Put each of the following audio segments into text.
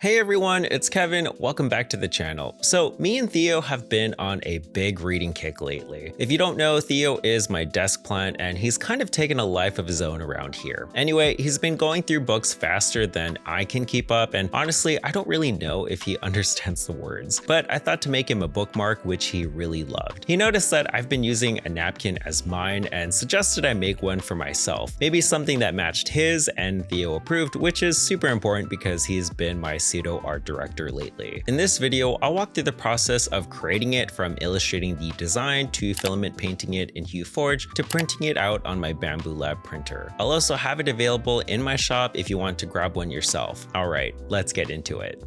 Hey everyone, it's Kevin. Welcome back to the channel. So me and Theo have been on a big reading kick lately. If you don't know, Theo is my desk plant and he's kind of taken a life of his own around here. Anyway, he's been going through books faster than I can keep up, and honestly, I don't really know if he understands the words, but I thought to make him a bookmark, which he really loved. He noticed that I've been using a napkin as mine and suggested I make one for myself. Maybe something that matched his, and Theo approved, which is super important because he's been my pseudo art director lately. In this video, I'll walk through the process of creating it, from illustrating the design to filament painting it in Hue Forge to printing it out on my Bamboo Lab printer. I'll also have it available in my shop if you want to grab one yourself. Alright, let's get into it.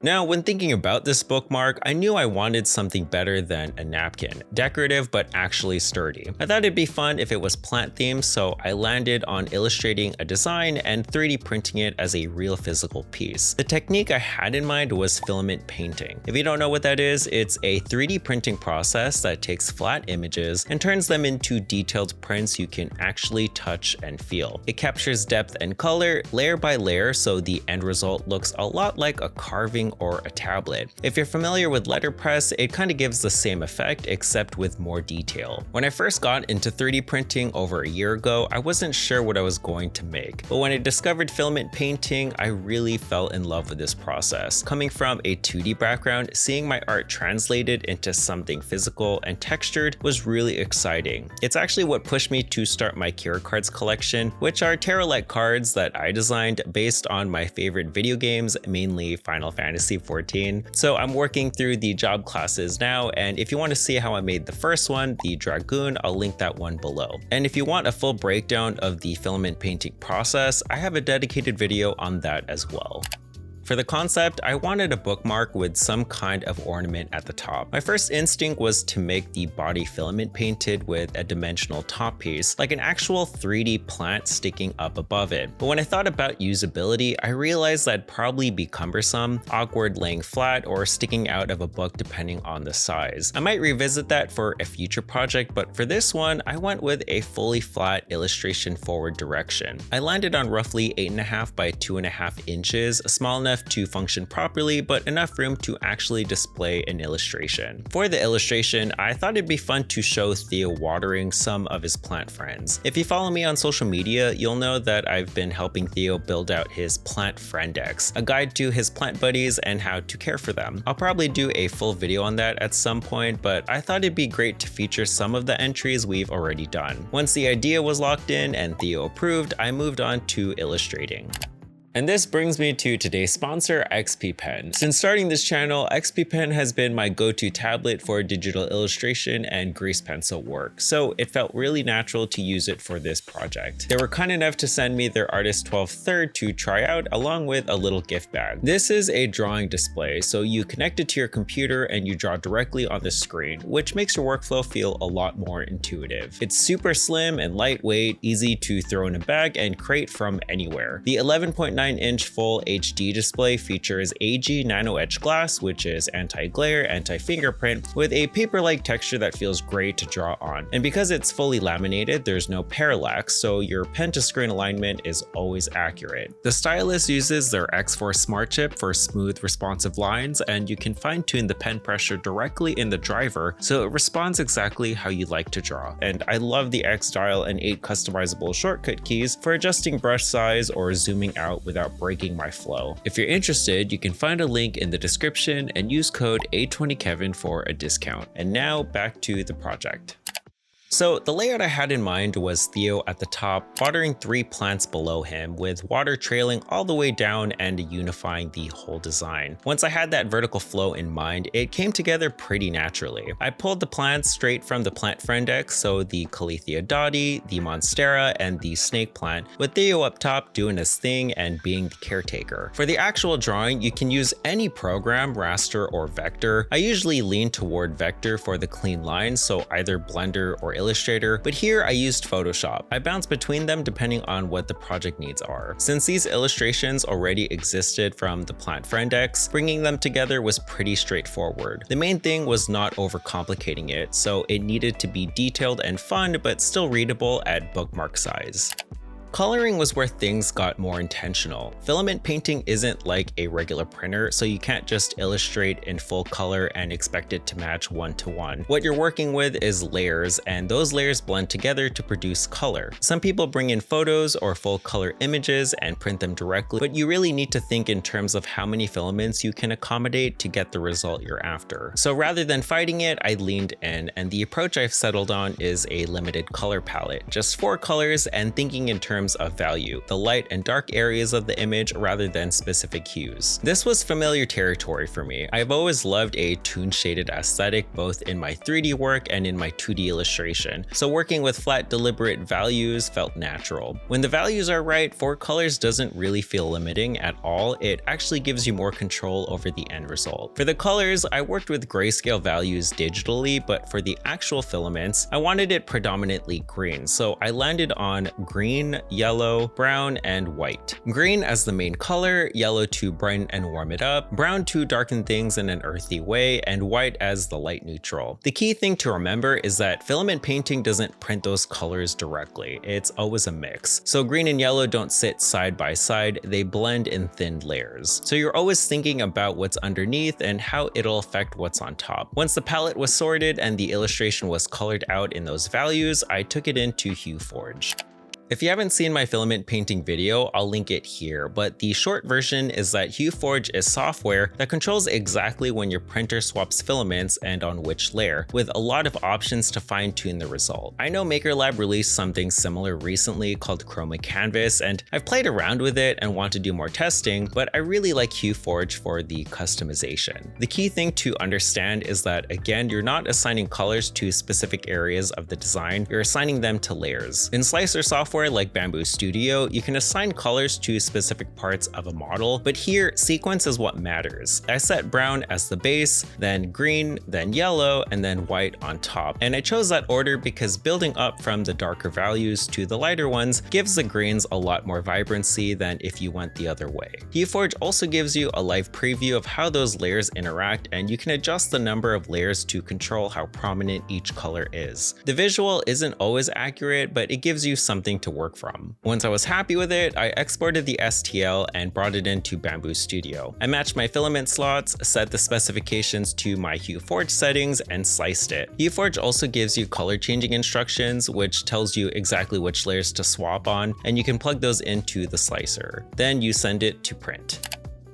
Now, when thinking about this bookmark, I knew I wanted something better than a napkin, decorative but actually sturdy. I thought it'd be fun if it was plant themed, so I landed on illustrating a design and 3D printing it as a real physical piece. The technique I had in mind was filament painting. If you don't know what that is, it's a 3D printing process that takes flat images and turns them into detailed prints you can actually touch and feel. It captures depth and color layer by layer, so the end result looks a lot like a carving or a tablet. If you're familiar with letterpress, it kind of gives the same effect except with more detail. When I first got into 3D printing over a year ago, I wasn't sure what I was going to make, but when I discovered filament painting, I really fell in love with this process. Coming from a 2D background, seeing my art translated into something physical and textured was really exciting. It's actually what pushed me to start my Cure Cards collection, which are tarot-like cards that I designed based on my favorite video games, mainly Final Fantasy XPPen. So I'm working through the job classes now, and if you want to see how I made the first one, the Dragoon, I'll link that one below. And if you want a full breakdown of the filament painting process, I have a dedicated video on that as well. For the concept, I wanted a bookmark with some kind of ornament at the top. My first instinct was to make the body filament painted with a dimensional top piece, like an actual 3D plant sticking up above it. But when I thought about usability, I realized that'd probably be cumbersome, awkward laying flat, or sticking out of a book depending on the size. I might revisit that for a future project, but for this one, I went with a fully flat illustration forward direction. I landed on roughly 8.5 by 2.5 inches, small enough to function properly, but enough room to actually display an illustration. For the illustration, I thought it'd be fun to show Theo watering some of his plant friends. If you follow me on social media, you'll know that I've been helping Theo build out his Plantfriendex, a guide to his plant buddies and how to care for them. I'll probably do a full video on that at some point, but I thought it'd be great to feature some of the entries we've already done. Once the idea was locked in and Theo approved, I moved on to illustrating. And this brings me to today's sponsor, XPPen. Since starting this channel, XPPen has been my go-to tablet for digital illustration and grease pencil work, so it felt really natural to use it for this project. They were kind enough to send me their Artist 12 3rd to try out, along with a little gift bag. This is a drawing display, so you connect it to your computer and you draw directly on the screen, which makes your workflow feel a lot more intuitive. It's super slim and lightweight, easy to throw in a bag and create from anywhere. The 11.9-inch full HD display features AG nano etch glass, which is anti-glare, anti-fingerprint, with a paper-like texture that feels great to draw on. And because it's fully laminated, there's no parallax, so your pen to screen alignment is always accurate. The stylus uses their X4 Smart Chip for smooth, responsive lines, and you can fine-tune the pen pressure directly in the driver, so it responds exactly how you like to draw. And I love the X dial and 8 customizable shortcut keys for adjusting brush size or zooming out without breaking my flow. If you're interested, you can find a link in the description and use code A20Kevin for a discount. And now back to the project. So the layout I had in mind was Theo at the top, watering 3 plants below him, with water trailing all the way down and unifying the whole design. Once I had that vertical flow in mind, it came together pretty naturally. I pulled the plants straight from the Plantfriendex, so the Caletheia dotty, the Monstera, and the snake plant, with Theo up top doing his thing and being the caretaker. For the actual drawing, you can use any program, raster or vector. I usually lean toward vector for the clean lines, so either Blender or Illustrator, but here I used Photoshop. I bounce between them depending on what the project needs are. Since these illustrations already existed from the Plantfriendex, bringing them together was pretty straightforward. The main thing was not overcomplicating it, so it needed to be detailed and fun, but still readable at bookmark size. Coloring was where things got more intentional. Filament painting isn't like a regular printer, so you can't just illustrate in full color and expect it to match one-to-one. What you're working with is layers, and those layers blend together to produce color. Some people bring in photos or full color images and print them directly, but you really need to think in terms of how many filaments you can accommodate to get the result you're after. So rather than fighting it, I leaned in, and the approach I've settled on is a limited color palette. Just 4 colors and thinking in terms of value, the light and dark areas of the image rather than specific hues. This was familiar territory for me. I've always loved a tune-shaded aesthetic both in my 3D work and in my 2D illustration, so working with flat deliberate values felt natural. When the values are right, 4 colors doesn't really feel limiting at all. It actually gives you more control over the end result. For the colors, I worked with grayscale values digitally, but for the actual filaments, I wanted it predominantly green, so I landed on green, yellow, brown, and white. Green as the main color, yellow to brighten and warm it up, brown to darken things in an earthy way, and white as the light neutral. The key thing to remember is that filament painting doesn't print those colors directly. It's always a mix. So green and yellow don't sit side by side, they blend in thin layers. So you're always thinking about what's underneath and how it'll affect what's on top. Once the palette was sorted and the illustration was colored out in those values, I took it into Hue Forge. If you haven't seen my filament painting video, I'll link it here, but the short version is that Hue Forge is software that controls exactly when your printer swaps filaments and on which layer, with a lot of options to fine-tune the result. I know MakerLab released something similar recently called Chroma Canvas, and I've played around with it and want to do more testing, but I really like Hue Forge for the customization. The key thing to understand is that, again, you're not assigning colors to specific areas of the design, you're assigning them to layers. In Slicer software like Bamboo Studio, you can assign colors to specific parts of a model, but here, sequence is what matters. I set brown as the base, then green, then yellow, and then white on top. And I chose that order because building up from the darker values to the lighter ones gives the greens a lot more vibrancy than if you went the other way. HueForge also gives you a live preview of how those layers interact, and you can adjust the number of layers to control how prominent each color is. The visual isn't always accurate, but it gives you something to work from. Once I was happy with it, I exported the STL and brought it into Bamboo Studio. I matched my filament slots, set the specifications to my HueForge settings, and sliced it. HueForge also gives you color changing instructions, which tells you exactly which layers to swap on, and you can plug those into the slicer. Then you send it to print.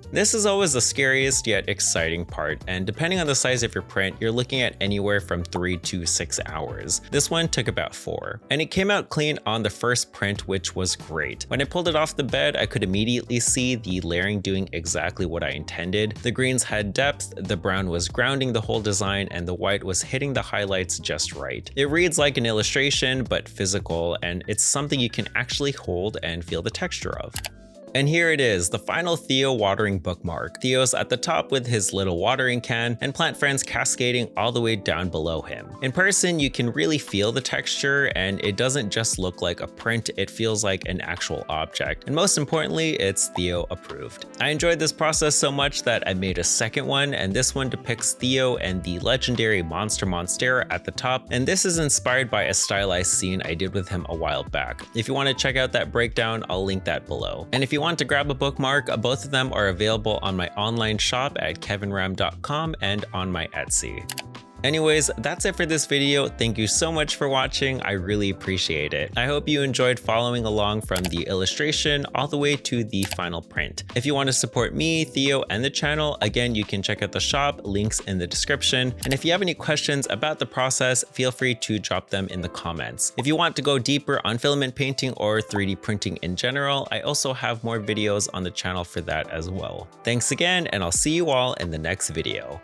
This is always the scariest yet exciting part, and depending on the size of your print, you're looking at anywhere from 3 to 6 hours. This one took about 4. And it came out clean on the first print, which was great. When I pulled it off the bed, I could immediately see the layering doing exactly what I intended. The greens had depth, the brown was grounding the whole design, and the white was hitting the highlights just right. It reads like an illustration, but physical, and it's something you can actually hold and feel the texture of. And here it is, the final Theo watering bookmark. Theo's at the top with his little watering can, and plant friends cascading all the way down below him. In person, you can really feel the texture, and it doesn't just look like a print, it feels like an actual object. And most importantly, it's Theo approved. I enjoyed this process so much that I made a second one, and this one depicts Theo and the legendary Monster Monstera at the top, and this is inspired by a stylized scene I did with him a while back. If you want to check out that breakdown, I'll link that below. And if you want to grab a bookmark, both of them are available on my online shop at kevinram.com and on my Etsy. Anyways, that's it for this video. Thank you so much for watching. I really appreciate it. I hope you enjoyed following along from the illustration all the way to the final print. If you want to support me, Theo, and the channel, again, you can check out the shop, links in the description. And if you have any questions about the process, feel free to drop them in the comments. If you want to go deeper on filament painting or 3D printing in general, I also have more videos on the channel for that as well. Thanks again, and I'll see you all in the next video.